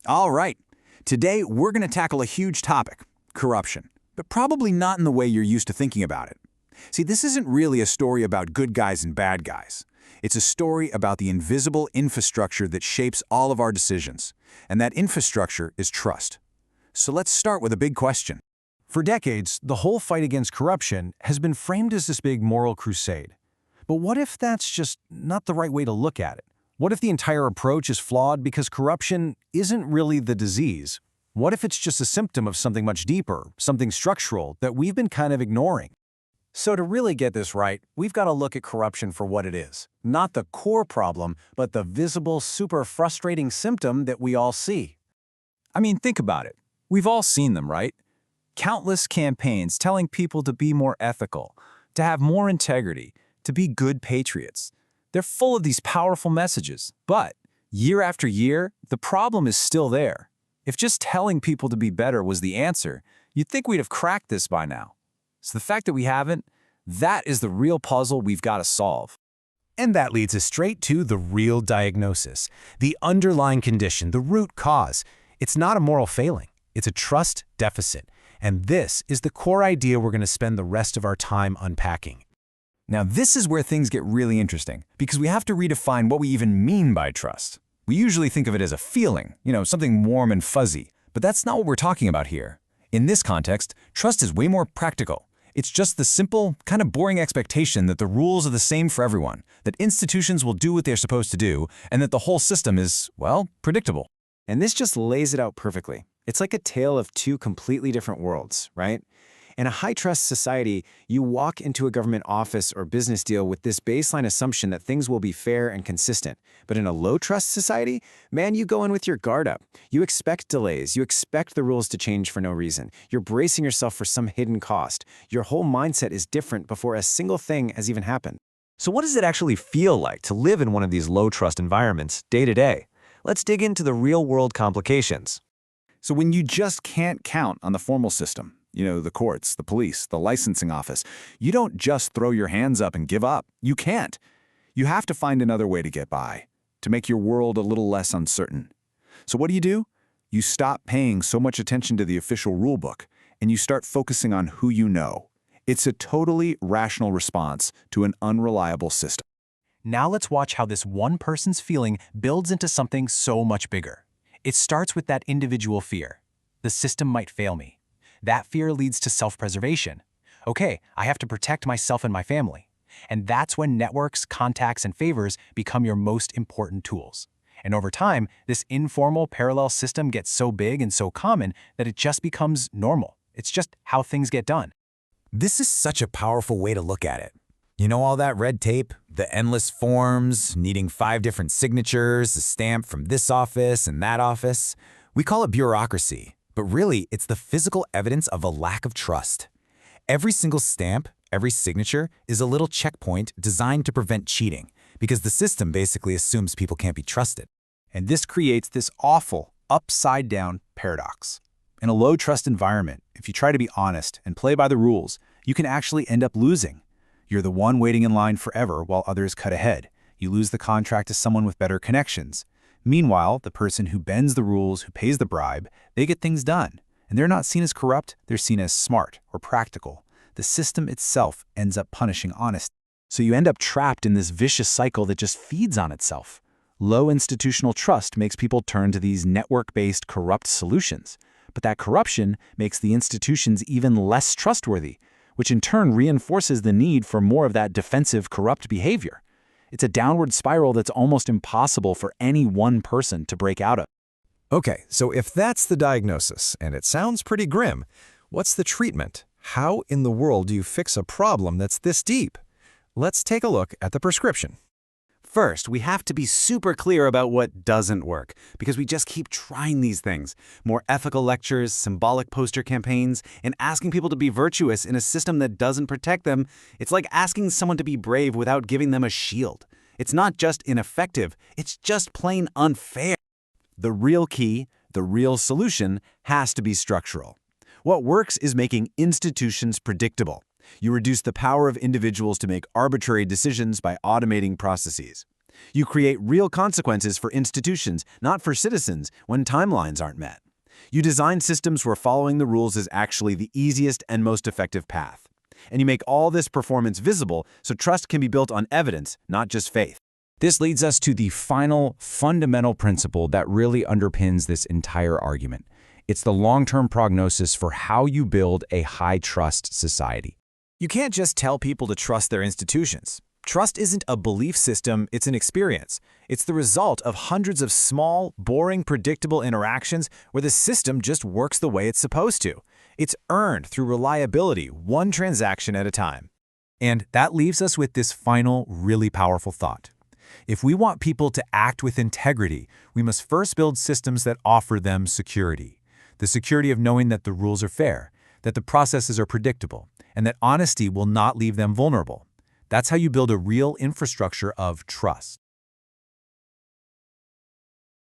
All right. Today, we're going to tackle a huge topic, corruption, but probably not in the way you're used to thinking about it. See, this isn't really a story about good guys and bad guys. It's a story about the invisible infrastructure that shapes all of our decisions, and that infrastructure is trust. So let's start with a big question. For decades, the whole fight against corruption has been framed as this big moral crusade. But what if that's just not the right way to look at it? What if the entire approach is flawed because corruption isn't really the disease? What if it's just a symptom of something much deeper, something structural that we've been kind of ignoring? So to really get this right, we've got to look at corruption for what it is. Not the core problem, but the visible, super frustrating symptom that we all see. I mean, think about it. We've all seen them, right? Countless campaigns telling people to be more ethical, to have more integrity, to be good patriots. They're full of these powerful messages, but year after year, the problem is still there. If just telling people to be better was the answer, you'd think we'd have cracked this by now. So the fact that we haven't, that is the real puzzle we've got to solve. And that leads us straight to the real diagnosis, the underlying condition, the root cause. It's not a moral failing, it's a trust deficit. And this is the core idea we're going to spend the rest of our time unpacking. Now, this is where things get really interesting, because we have to redefine what we even mean by trust. We usually think of it as a feeling, something warm and fuzzy, but that's not what we're talking about here. In this context, trust is way more practical. It's just the simple, kind of boring expectation that the rules are the same for everyone, that institutions will do what they're supposed to do, and that the whole system is, well, predictable. And this just lays it out perfectly. It's like a tale of two completely different worlds, right? In a high-trust society, you walk into a government office or business deal with this baseline assumption that things will be fair and consistent. But in a low-trust society, man, you go in with your guard up. You expect delays. You expect the rules to change for no reason. You're bracing yourself for some hidden cost. Your whole mindset is different before a single thing has even happened. So what does it actually feel like to live in one of these low-trust environments day to day? Let's dig into the real-world complications. So when you just can't count on the formal system, the courts, the police, the licensing office, you don't just throw your hands up and give up. You can't. You have to find another way to get by, to make your world a little less uncertain. So what do? You stop paying so much attention to the official rulebook, and you start focusing on who you know. It's a totally rational response to an unreliable system. Now let's watch how this one person's feeling builds into something so much bigger. It starts with that individual fear. The system might fail me. That fear leads to self-preservation. Okay, I have to protect myself and my family. And that's when networks, contacts, and favors become your most important tools. And over time, this informal parallel system gets so big and so common that it just becomes normal. It's just how things get done. This is such a powerful way to look at it. All that red tape, the endless forms, needing 5 different signatures, a stamp from this office and that office. We call it bureaucracy, but really it's the physical evidence of a lack of trust. Every single stamp, every signature is a little checkpoint designed to prevent cheating, because the system basically assumes people can't be trusted. And this creates this awful, upside-down paradox. In a low-trust environment, if you try to be honest and play by the rules, you can actually end up losing. You're the one waiting in line forever while others cut ahead. You lose the contract to someone with better connections. Meanwhile, the person who bends the rules, who pays the bribe, they get things done. And they're not seen as corrupt, they're seen as smart or practical. The system itself ends up punishing honesty. So you end up trapped in this vicious cycle that just feeds on itself. Low institutional trust makes people turn to these network-based corrupt solutions. But that corruption makes the institutions even less trustworthy, which in turn reinforces the need for more of that defensive, corrupt behavior. It's a downward spiral that's almost impossible for any one person to break out of. Okay, so if that's the diagnosis, and it sounds pretty grim, what's the treatment? How in the world do you fix a problem that's this deep? Let's take a look at the prescription. First, we have to be super clear about what doesn't work, because we just keep trying these things. More ethical lectures, symbolic poster campaigns, and asking people to be virtuous in a system that doesn't protect them. It's like asking someone to be brave without giving them a shield. It's not just ineffective, it's just plain unfair. The real key, the real solution, has to be structural. What works is making institutions predictable. You reduce the power of individuals to make arbitrary decisions by automating processes. You create real consequences for institutions, not for citizens, when timelines aren't met. You design systems where following the rules is actually the easiest and most effective path. And you make all this performance visible so trust can be built on evidence, not just faith. This leads us to the final fundamental principle that really underpins this entire argument. It's the long-term prognosis for how you build a high-trust society. You can't just tell people to trust their institutions. Trust isn't a belief system, it's an experience. It's the result of hundreds of small, boring, predictable interactions where the system just works the way it's supposed to. It's earned through reliability, one transaction at a time. And that leaves us with this final, really powerful thought. If we want people to act with integrity, we must first build systems that offer them security. The security of knowing that the rules are fair, that the processes are predictable, and that honesty will not leave them vulnerable. That's how you build a real infrastructure of trust.